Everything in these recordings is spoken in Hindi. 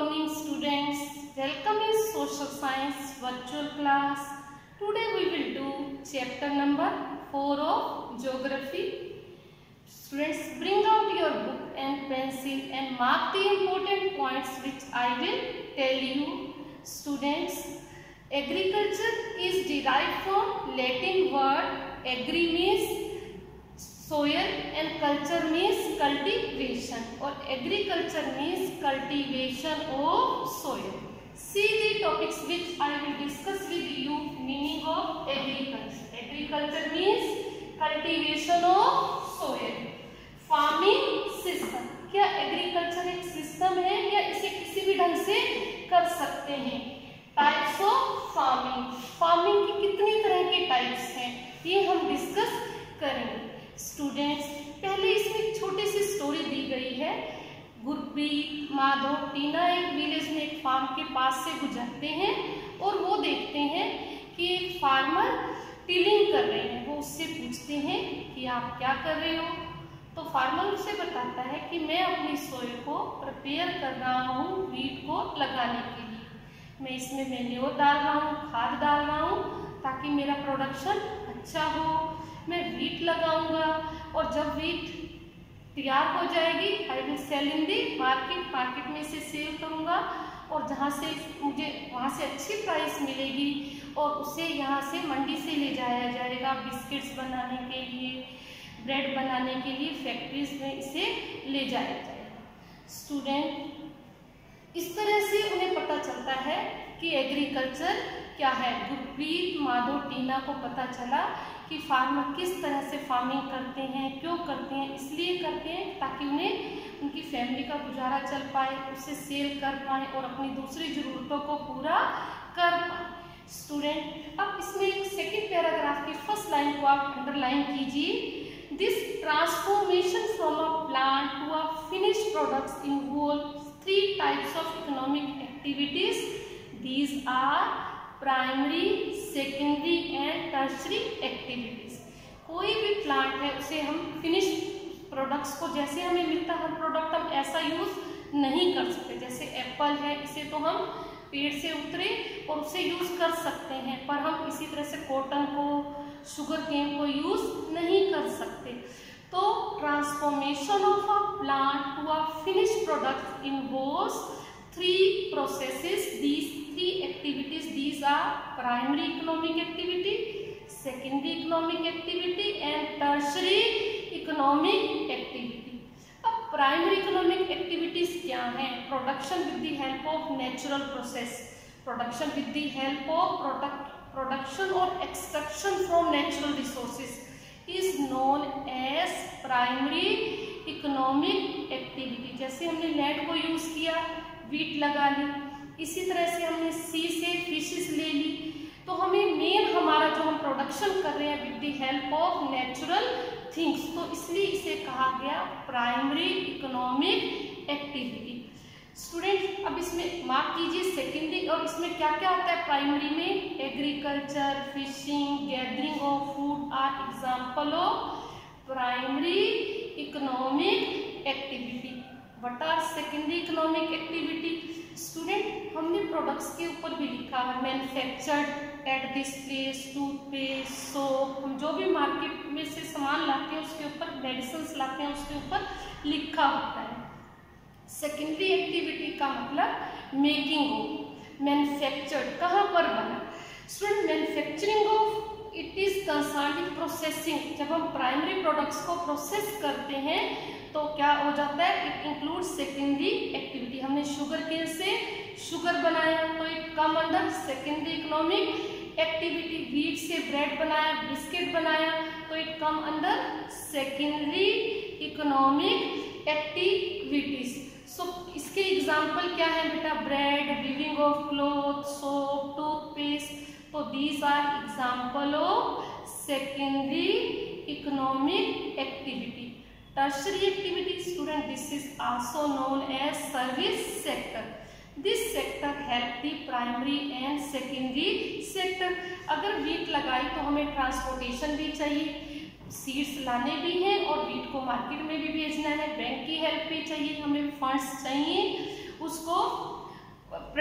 morning students. Welcome in social science virtual class. Today we will do chapter number 4 of geography. Students, bring out your book and pencil and mark the important points which I will tell you. Students, agriculture is derived from Latin word agri means soil and culture means cultivation, और agriculture means cultivation of soil. See the topics which I will discuss with you. Meaning of agriculture. Agriculture means cultivation of soil. Farming system. क्या एग्रीकल्चर एक सिस्टम है या इसे किसी भी ढंग से कर सकते हैं? Types of farming. फार्मिंग की कितनी तरह के टाइप्स हैं ये हम डिस्कस करेंगे. स्टूडेंट्स, पहले इसमें एक छोटी सी स्टोरी दी गई है. गुरप्रीत, माधव, टीना एक विलेज में एक फार्म के पास से गुजरते हैं और वो देखते हैं कि एक फार्मर टिलिंग कर रहे हैं. वो उससे पूछते हैं कि आप क्या कर रहे हो? तो फार्मर उसे बताता है कि मैं अपनी सोइल को प्रिपेयर कर रहा हूँ वीट को लगाने के लिए. मैं इसमें मैन्योर डाल रहा हूँ, खाद डाल रहा हूँ ताकि मेरा प्रोडक्शन अच्छा हो. मैं वीट लगाऊंगा और जब वीट तैयार हो जाएगी I will sell in the market. Market में इसे सेल करूंगा और जहाँ से मुझे वहाँ से अच्छी प्राइस मिलेगी और उसे यहाँ से मंडी से ले जाया जाएगा बिस्किट्स बनाने के लिए, ब्रेड बनाने के लिए फैक्ट्रीज में इसे ले जाया जाएगा. स्टूडेंट, इस तरह से उन्हें पता चलता है कि एग्रीकल्चर क्या है. गुरप्रीत, माधव, टीना को पता चला कि फार्मर किस तरह से फार्मिंग करते हैं, क्यों करते हैं. इसलिए करते हैं ताकि उन्हें उनकी फैमिली का गुजारा चल पाए, उसे सेल कर पाए और अपनी दूसरी ज़रूरतों को पूरा कर पाए. स्टूडेंट, अब इसमें एक सेकेंड पैराग्राफ की फर्स्ट लाइन को आप अंडरलाइन कीजिए. This transformation from a plant to a finished products involve 3 types of economic activities. These are primary, secondary and tertiary activities. कोई भी प्लांट है उसे हम फिनिश प्रोडक्ट्स को जैसे हमें मिलता है प्रोडक्ट हम ऐसा यूज नहीं कर सकते. जैसे एप्पल है, इसे तो हम पेड़ से उतरे और उसे यूज कर सकते हैं, पर हम इसी तरह से कॉटन को, शुगर केन को यूज नहीं कर सकते. तो transformation of a plant to a finish product involves 3 processes. These 3 activities, these are primary economic activity, secondary economic activity and tertiary economic activity. अब primary economic activities क्या हैं? Production with the help of natural process, production with the help of production or extraction from natural resources is known as primary economic activity. जैसे हमने लैंड को यूज किया, वीट लगा ली, इसी तरह से हमने सी से फिशेस ले ली. तो हमें मेन हमारा जो हम प्रोडक्शन कर रहे हैं with the help of natural things, तो इसलिए इसे कहा गया प्राइमरी इकोनॉमिक एक्टिविटी. स्टूडेंट, अब इसमें मार्क कीजिए सेकेंडरी. और इसमें क्या क्या आता है प्राइमरी में? Agriculture, fishing, gathering of food are example of primary economic activity. What are secondary economic activity? Student, हमने प्रोडक्ट्स के ऊपर भी लिखा है manufactured at this place, toothpaste, soap. हम जो भी मार्केट में से सामान लाते हैं उसके ऊपर, मेडिसिन लाते हैं उसके ऊपर लिखा होता है. सेकेंडरी एक्टिविटी का मतलब मेकिंग ऑफ, मैन्युफैक्चर्ड कहाँ पर बना. Student, manufacturing of it is concern with processing. जब हम प्राइमरी प्रोडक्ट्स को प्रोसेस करते हैं तो क्या हो जाता है? It include secondary activity. हमने शुगर केन से शुगर बनाया तो it come under secondary economic activity. Wheat से ब्रेड बनाया, बिस्किट बनाया तो it come under secondary economic activities. So इसके एग्जाम्पल क्या है बेटा? Bread, weaving of cloth, soap, toothpaste. तो these are example of secondary economic activity. Tertiary activity, student, this is also known as service sector. This sector help the primary and secondary sector. अगर वीट लगाई तो हमें ट्रांसपोर्टेशन भी चाहिए, सीड्स लाने भी हैं और वीट को मार्केट में भी भेजना है. बैंक की हेल्प भी चाहिए, हमें फंड्स चाहिए उसको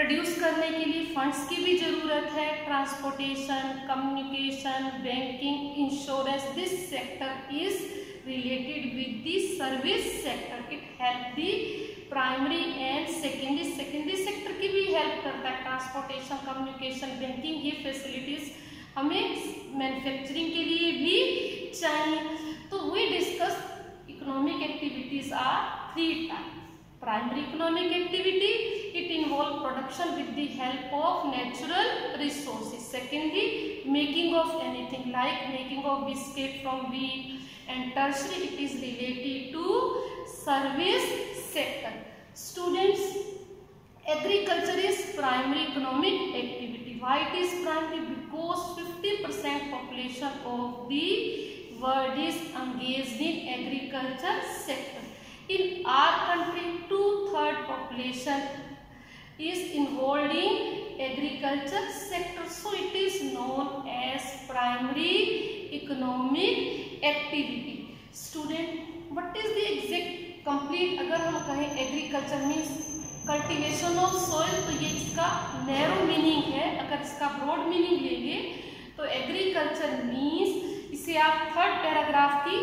प्रोड्यूस करने के लिए फंड्स की भी जरूरत है। Transportation, communication, banking, insurance, this sector is related with the service sector. It help the primary and secondary sector की भी हेल्प करता है। ट्रांसपोर्टेशन, कम्युनिकेशन, बैंकिंग, ये फैसिलिटीज हमें मैन्युफैक्चरिंग के लिए भी चाहिए। तो we discuss economic activities are 3 type. Primary economic activity, it involve production with the help of natural resources. Secondly, making of anything like making of biscuit from wheat. And tertiary, it is related to service sector. Students, agriculture is primary economic activity. Why it is primary? Because 50% population of the world is engaged in agriculture sector. In our country, 2/3 population is involved in agriculture sector, so it is known as primary economic activity. Student, what is the exact complete, अगर हम कहें agriculture means cultivation of soil, तो ये इसका narrow meaning है। अगर इसका broad meaning लेंगे तो agriculture means, इसे आप 3rd पैराग्राफ की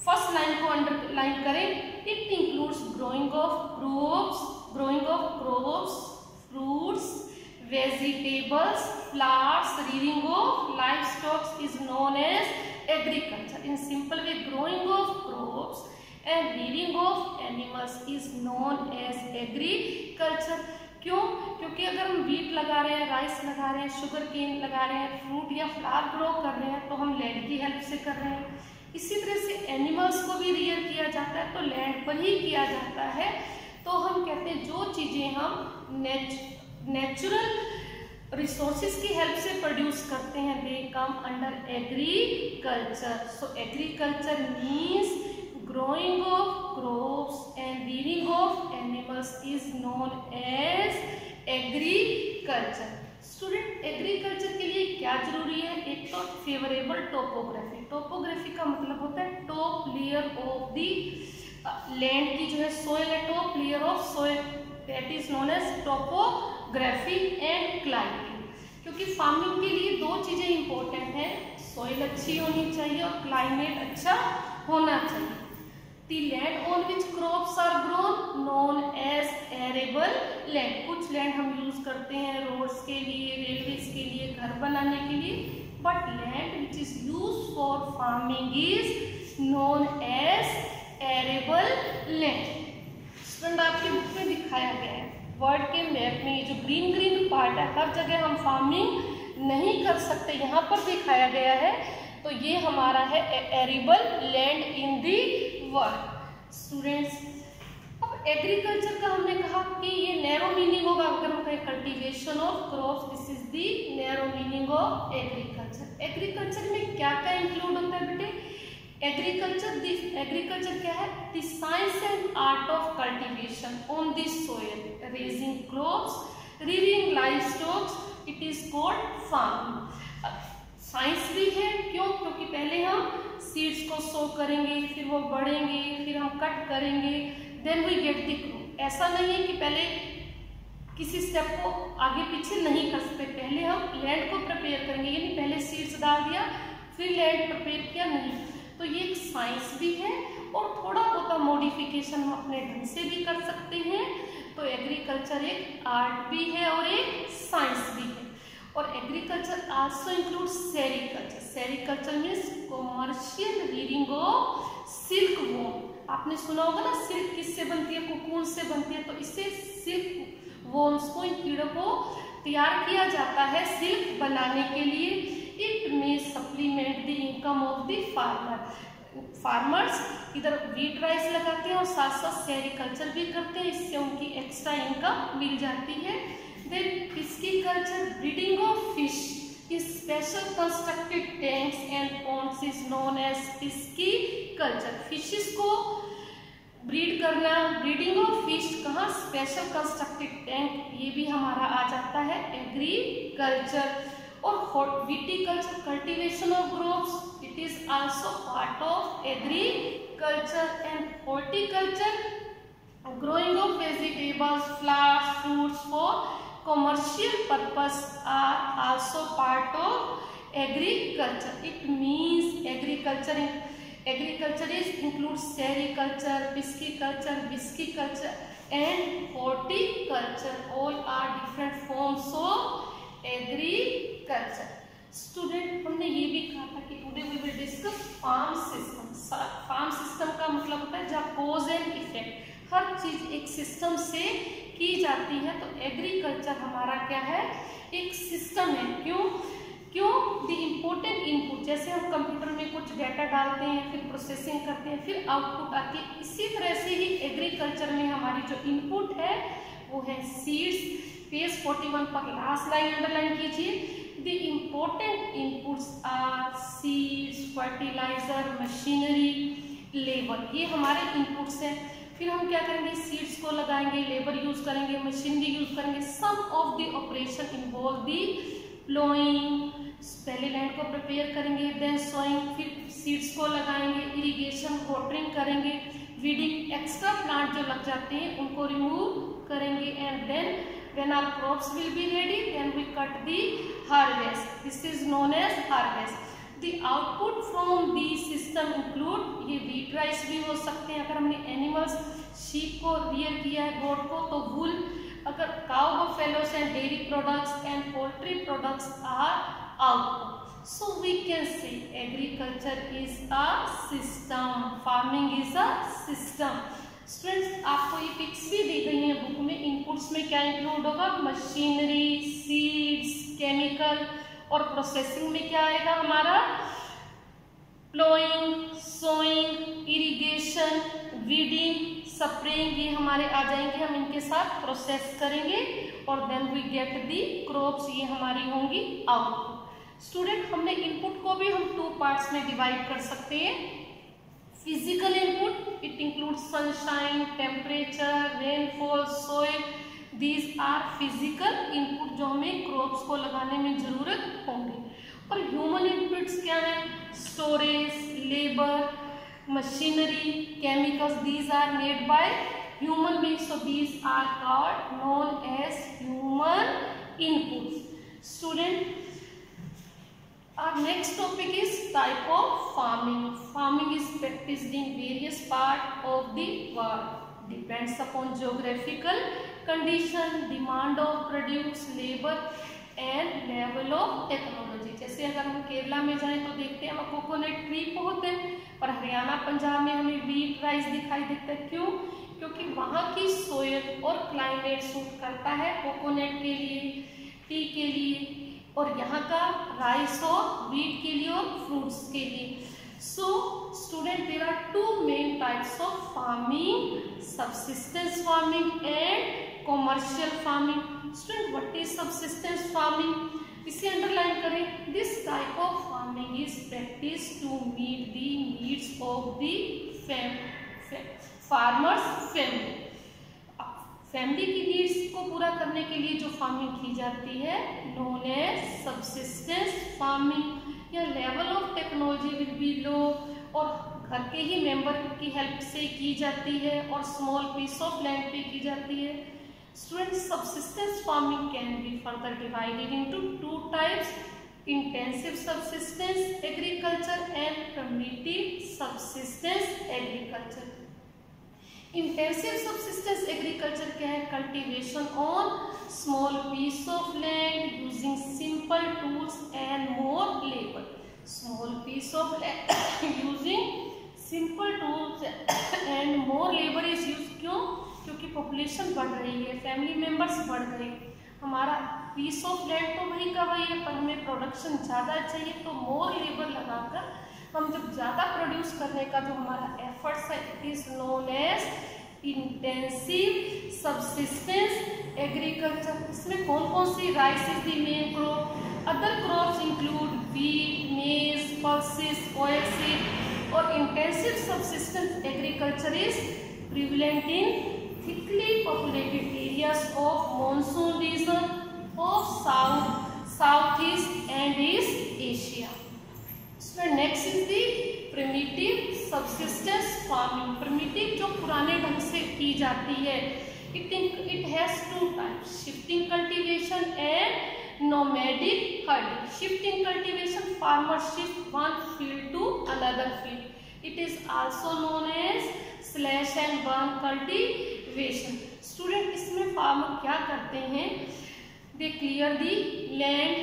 फर्स्ट लाइन को अंडरलाइन करें। It includes growing of crops, fruits, vegetables, flowers, rearing of livestock is known as agriculture. In simple way, growing of crops and rearing of animals is known as agriculture. क्यों? क्योंकि अगर हम व्हीट लगा रहे हैं, राइस लगा रहे हैं, शुगर केन लगा रहे हैं, फ्रूट या फ्लावर ग्रो कर रहे हैं, तो हम लैंड की हेल्प से कर रहे हैं। इसी तरह से एनिमल्स को भी रियर किया जाता है, तो लैंड पर ही किया जाता है। तो हम कहते हैं जो चीजें हम नेचुरल रिसोर्सेज की हेल्प से प्रोड्यूस करते हैं, they come under agriculture. So agriculture means growing of crops and rearing of animals is known as agriculture. Student, agriculture के लिए क्या जरूरी है? एक तो फेवरेबल टोपोग्राफी। टोपोग्राफी का मतलब होता है top layer of the land की जो है सोयल है, top layer of soil, that is known as topography and climate. क्योंकि फार्मिंग के लिए 2 चीजें इंपॉर्टेंट हैं, सोयल अच्छी होनी चाहिए और क्लाइमेट अच्छा होना चाहिए। The land on which crops are grown known as arable land. कुछ लैंड हम यूज करते हैं रोड्स के लिए, रेलवेज के लिए, घर बनाने के लिए, but land which is used for farming is known as arable land. Student, आपकी बुक में दिखाया गया है, वर्ल्ड के मैप में ये जो ग्रीन पार्ट है, हर जगह हम फार्मिंग नहीं कर सकते, यहाँ पर दिखाया गया है। तो ये हमारा है arable land in the world. Students, अब एग्रीकल्चर का हमने कहा कि ये नैरो मीनिंग होगा। अगर हम कहें cultivation of crops, this is the narrow meaning of agriculture. Agriculture में क्या क्या इंक्लूड होता है बेटे? एग्रीकल्चर क्या है? The science and art of cultivation on the soil, raising crops, rearing livestock, it is called farming. Science भी है, क्यों? क्योंकि पहले हम सीड्स को सो करेंगे, फिर वो बढ़ेंगे, फिर हम कट करेंगे, then we get the crop. ऐसा नहीं है कि पहले किसी स्टेप को आगे पीछे नहीं कर सकते, पहले हम लैंड को प्रिपेयर करेंगे, यानी पहले सीड्स डाल दिया फिर लैंड प्रिपेयर किया, नहीं। तो ये एक साइंस भी है और थोड़ा बहुत मॉडिफिकेशन हम अपने ढंग से भी कर सकते हैं। तो एग्रीकल्चर एक आर्ट भी है और एक साइंस भी है। और agriculture also include sericulture. Sericulture means commercial reading of silk worm. आपने सुना होगा ना, सिल्क किससे बनती है? कोकून से बनती है। तो इससे सिल्क वॉर्म्स को, इन कीड़ों को तैयार किया जाता है सिल्क बनाने के लिए। It may supplement the income of the farmers इधर व्हीट राइस लगाते हैं और साथ साथ सेरिकल्चर भी करते हैं, इससे उनकी एक्स्ट्रा इनकम मिल जाती है। Then pisciculture, breeding of fish in special constructed tanks and ponds is known as pisciculture. Fishes को ब्रीड करना, ब्रीडिंग ऑफ फिश कहाँ? स्पेशल कंस्ट्रक्टेड टैंक, ये भी हमारा आ जाता है एग्रीकल्चर। और viticulture, cultivation of crops, it is also part of agriculture. And horticulture, Growing of vegetables, flowers, fruits for commercial purpose are also part of agriculture. It means agriculture is includes sericulture, pisciculture, visciculture and horticulture. All are different forms of agriculture. Student, हमने ये भी कहा था कि today we will discuss farm system. Farm system का मतलब होता है जहाँ कॉज एंड इफेक्ट, हर चीज एक सिस्टम से की जाती है. तो एग्रीकल्चर हमारा क्या है, एक सिस्टम है. क्यों द इम्पोर्टेंट इनपुट, जैसे हम कंप्यूटर में कुछ डाटा डालते हैं, फिर प्रोसेसिंग करते हैं, फिर आउटपुट आती है, इसी तरह से ही एग्रीकल्चर में हमारी जो इनपुट है वो है सीड्स. पेज 41 पर लास्ट लाइन अंडरलाइन कीजिए. The important inputs are seeds, fertilizer, machinery, labor. ये हमारे inputs हैं. फिर हम क्या करेंगे, सीड्स को लगाएंगे, लेबर यूज करेंगे, मशीनरी यूज करेंगे. Some of the operation involve the ploughing, पहले लैंड को प्रिपेयर करेंगे, देन सोइंग, फिर सीड्स को लगाएंगे, इरिगेशन, वाटरिंग करेंगे, वीडिंग, एक्स्ट्रा प्लांट जो लग जाते हैं उनको रिमूव करेंगे, and then when our crops will be ready, then we cut the harvest. This is known as harvest. The output from the system include, ये wheat rice भी हो सकते हैं. अगर हमने एनिमल्स, शीप को रियर किया है, गोट को, तो वूल. अगर cow, buffaloes and dairy products and poultry products are output. So we can say agriculture is a system, farming is a system. Students, आपको ये पिक्स भी दी गई हैं बुक में. इनपुट्स में क्या इंक्लूड होगा, मशीनरी, सीड्स, केमिकल, और प्रोसेसिंग में क्या आएगा हमारा, ploughing, sowing, irrigation, weeding, spraying, ये हमारे आ जाएंगे. हम इनके साथ प्रोसेस करेंगे और then we get the crops, ये हमारी होंगी आउटपुट. स्टूडेंट, हमने इनपुट को भी हम 2 पार्ट्स में डिवाइड कर सकते हैं. Physical input, it includes sunshine, temperature, rainfall, soil. These are physical input जो हमें crops को लगाने में जरूरत होंगी. और human inputs क्या है, storage, labor, machinery, chemicals. These are made by human beings, so these are called known as human inputs. Student, our next topic is type of farming. Farming is practiced in various parts of the world. Depends upon geographical condition, demand of produce, labor and level of technology. जैसे अगर हम केरला में जाएं तो देखते हैं वहाँ कोकोनट ट्री बहुत है, पर हरियाणा, पंजाब में हमें व्हीट राइस दिखाई देता है. क्यों? क्योंकि वहाँ की सोयल और क्लाइमेट सूट करता है कोकोनट के लिए, टी के लिए, और यहाँ का राइस और व्हीट के लिए और फ्रूट्स के लिए. So student, there are 2 main types of farming, subsistence farming and commercial farming. Student, what is subsistence farming? इसे अंडरलाइन करें. This type of farming is practice to meet the needs of the farmers family. Family की नीड्स को पूरा करने के लिए जो फार्मिंग की जाती है नोन एज सबसिस्टेंस फार्मिंग. या level of technology will be low, और घर के ही मेंबर की हेल्प से की जाती है, और स्मॉल पीस ऑफ लैंड पे की जाती है. Students, subsistence farming can be further divided into 2 types, intensive subsistence agriculture and primitive subsistence agriculture. Intensive subsistence agriculture क्या है, cultivation on small piece of land using simple tools and more labour. Small piece of land using simple tools and more labour is use. क्यों? क्योंकि पॉपुलेशन बढ़ रही है, फैमिली मेंबर्स बढ़ गए, हमारा पीस ऑफ लैंड तो वही का वही है, पर हमें प्रोडक्शन ज़्यादा चाहिए, तो मोर लेबर लगाकर हम जब ज़्यादा प्रोड्यूस करने का जो हमारा एफर्ट्स है, it is known as intensive subsistence agriculture. इसमें कौन कौन सी, rice is the main crop, other crops include wheat, maize, pulses, oil seed. और intensive subsistence agriculture is prevalent in thickly populated areas of monsoon region of Southeast and East Asia. So next is the primitive subsistence farming, primitive जो पुराने ढंग से की जाती है. It has two types, shifting cultivation and nomadic herding. Shifting cultivation, farmers shift one field to another field. It is also known as slash and burn cultivation. Student, इसमें farmer क्या करते हैं? They clear the land,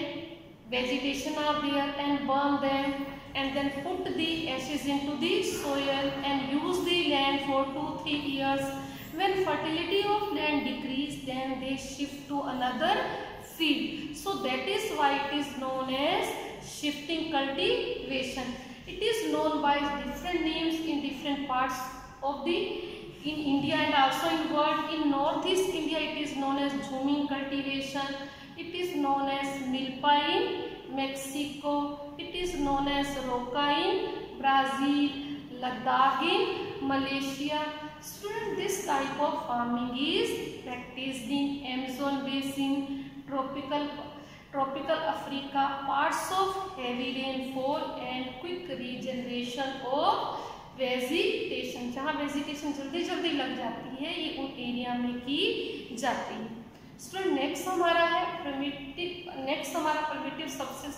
vegetation are there, and burn them, and then put the ashes into the soil and use the land for 2-3 years. When fertility of land decrease, then they shift to another field. So that is why it is known as shifting cultivation. It is known by different names in different parts of in India and also in world. In northeast India, it is known as zooming cultivation. It is known as milpa in Mexico. It is known as roca in Brazil, Ladakh in Malaysia. Student, this type of farming is practiced in Amazon basin, tropical Africa, parts of heavy rainfall and quick regeneration of vegetation. जहाँ vegetation जल्दी जल्दी लग जाती है, ये उन एरिया में की जाती है. स्टूडेंट, नेक्स्ट हमारा प्रिमिटिव सबसिस्टेंस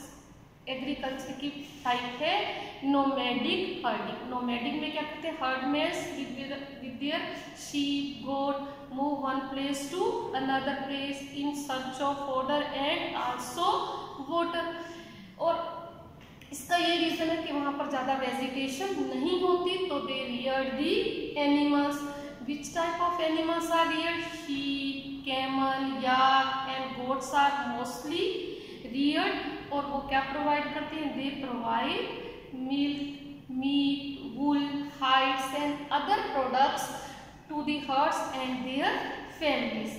एग्रीकल्चर की टाइप है नोमैडिक हर्डिंग. नोमैडिक में क्या करते हैं? Herdsmen with their sheep, goat move one place to another place in search of fodder and also water. और इसका ये रीजन है कि वहां पर ज्यादा वेजिटेशन नहीं होती, तो they rear the animals. Which type of animals are rear? Sheep, camel, yak and goats are mostly reared. और वो क्या प्रोवाइड करते हैं? They provide milk, meat, wool, hides and other products to the herds and their families.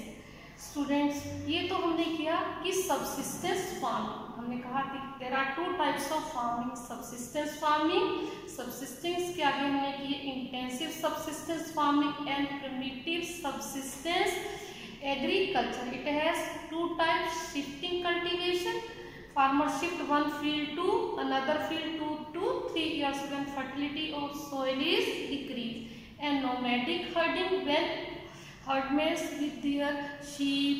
Students, ये तो हमने किया कि सबसिस्टेंस फार्मिंग. हमने कहा कि there are two types of farming, subsistence farming. Subsistence के आगे हमने किए intensive subsistence farming and primitive subsistence agriculture. It has two types, shifting cultivation. Farmers shift one field to another field 2 to 3 years when fertility of soil is decreased. And nomadic herding, when herdmen with their sheep,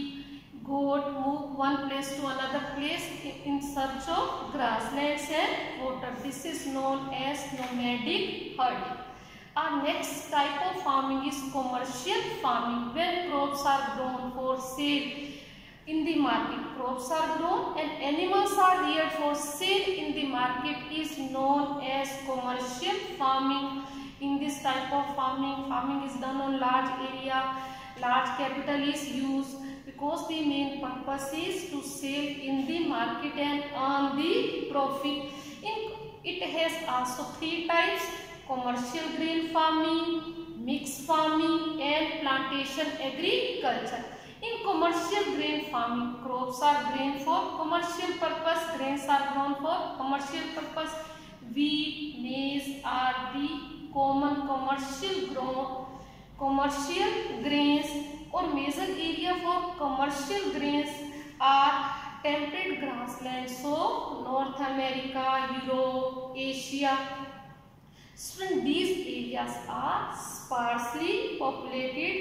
goat move one place to another place in search of grasslands and water. This is known as nomadic herding. Our next type of farming is commercial farming, when crops are grown for sale in the market. Crops are grown and animals are reared for sale in the market is known as commercial farming. In this type of farming is done on large area. Large capital is used because the main purpose is to sell in the market and earn the profit. It has also 3 types: commercial grain farming, mixed farming and plantation agriculture. In commercial grain farming, crops are grown for commercial purpose, grains are grown for commercial purpose. Wheat, maize are the common commercial grains, or major area for commercial grains are temperate grasslands of North America, Europe, Asia. Students, these areas are sparsely populated.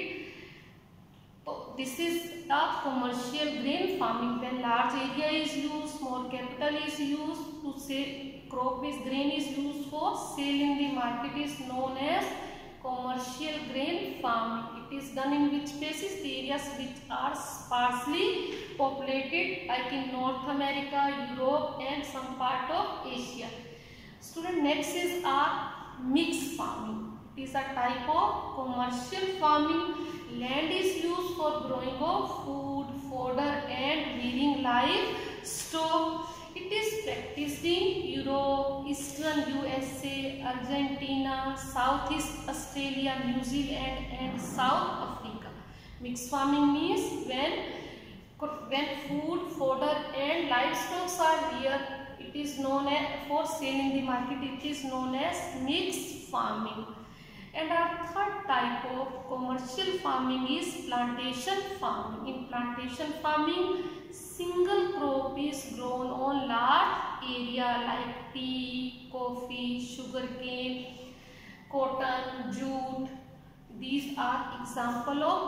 So this is a commercial grain farming. When large area is used, more capital is used to sell crop-based grain is used for sale in the market is known as commercial grain farming. It is done in which places? The areas which are sparsely populated, like in North America, Europe and some part of Asia. Student, next is our mixed farming. It is a type of commercial farming. Land is used for growing of food, fodder and rearing livestock. It is practiced in Europe, Eastern USA, Argentina, Southeast Australia, New Zealand and South Africa. Mixed farming means when food, fodder and livestock are reared, it is known as for sale in the market. It is known as mixed farming. And our third type of commercial farming is plantation farming. In plantation farming, single crop is grown on large area like tea, coffee, sugarcane. cotton, jute. These are example of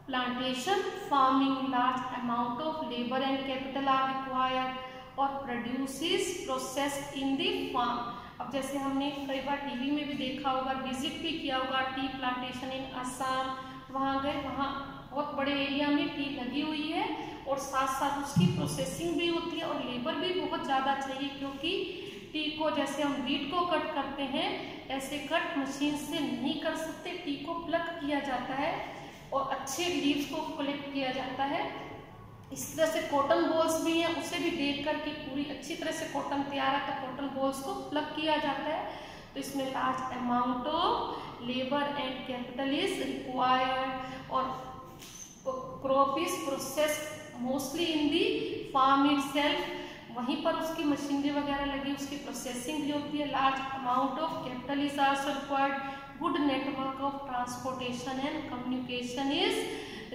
plantation farming. Large amount of labor and capital are required और produces processed in the farm. अब जैसे हमने कई बार टीवी में भी देखा होगा, विजिट भी किया होगा टी प्लांटेशन इन असम, वहाँ गए, वहाँ बहुत बड़े एरिया में टी लगी हुई है और साथ साथ उसकी प्रोसेसिंग भी होती है और लेबर भी बहुत ज़्यादा चाहिए, क्योंकि टी को जैसे हम वीट को कट करते हैं ऐसे कट मशीन से नहीं कर सकते। टी को प्लक किया जाता है और अच्छे लीव्स को कलेक्ट किया जाता है। इस तरह से कॉटन बॉल्स भी हैं, उसे भी देख कर के पूरी अच्छी तरह से कॉटन तैयार है तो कॉटन बॉल्स को प्लग किया जाता है। तो इसमें large amount of labour and capital is required और crop is processed mostly in the farm itself, वहीं पर उसकी मशीनरी वगैरह लगी, उसकी प्रोसेसिंग भी होती है। Large amount of capital is also required, good network of transportation and communication is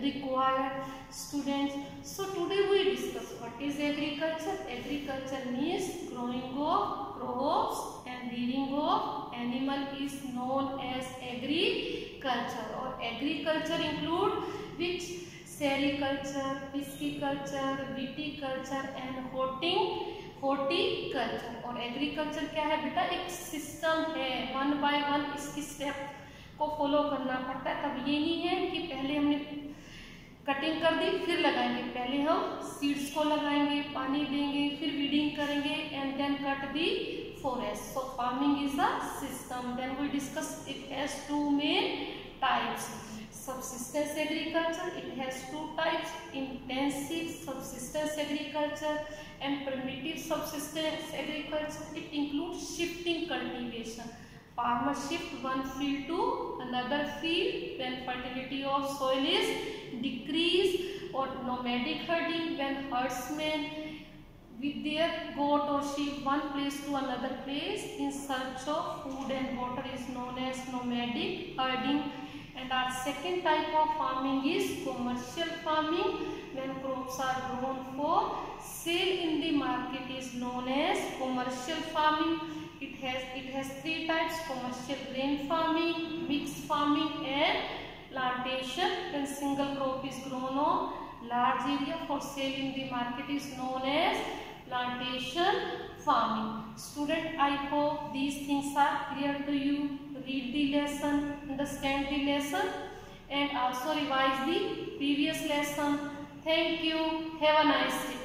required. Students, so today we discuss what is agriculture. Agriculture means growing of crops and rearing of animal is known as agriculture. और agriculture include which sericulture, pisciculture, viticulture and horticulture. और agriculture क्या है बेटा, एक सिस्टम है, वन बाय वन इसकी स्टेप को फॉलो करना पड़ता है। तब ये नहीं है कि पहले हमने कटिंग कर दी फिर लगाएंगे, पहले हम सीड्स को लगाएंगे, पानी देंगे, फिर वीडिंग करेंगे and then cut the forest. So farming is a system. Then we discuss it has two main types. Subsistence agriculture, it has two types: intensive subsistence agriculture and primitive subsistence agriculture. It includes shifting cultivation. Farmer shift one field to another field when fertility of soil is decreased, or nomadic herding when herdsmen with their goat or sheep one place to another place in search of food and water is known as nomadic herding. And our second type of farming is commercial farming, when crops are grown for sale in the market is known as commercial farming. It has three types: commercial grain farming, mixed farming and plantation. When single crop is grown on large area for sale in the market is known as plantation farming. Student, I hope these things are clear to you. Read the lesson, understand the lesson and also revise the previous lesson. Thank you. Have a nice day.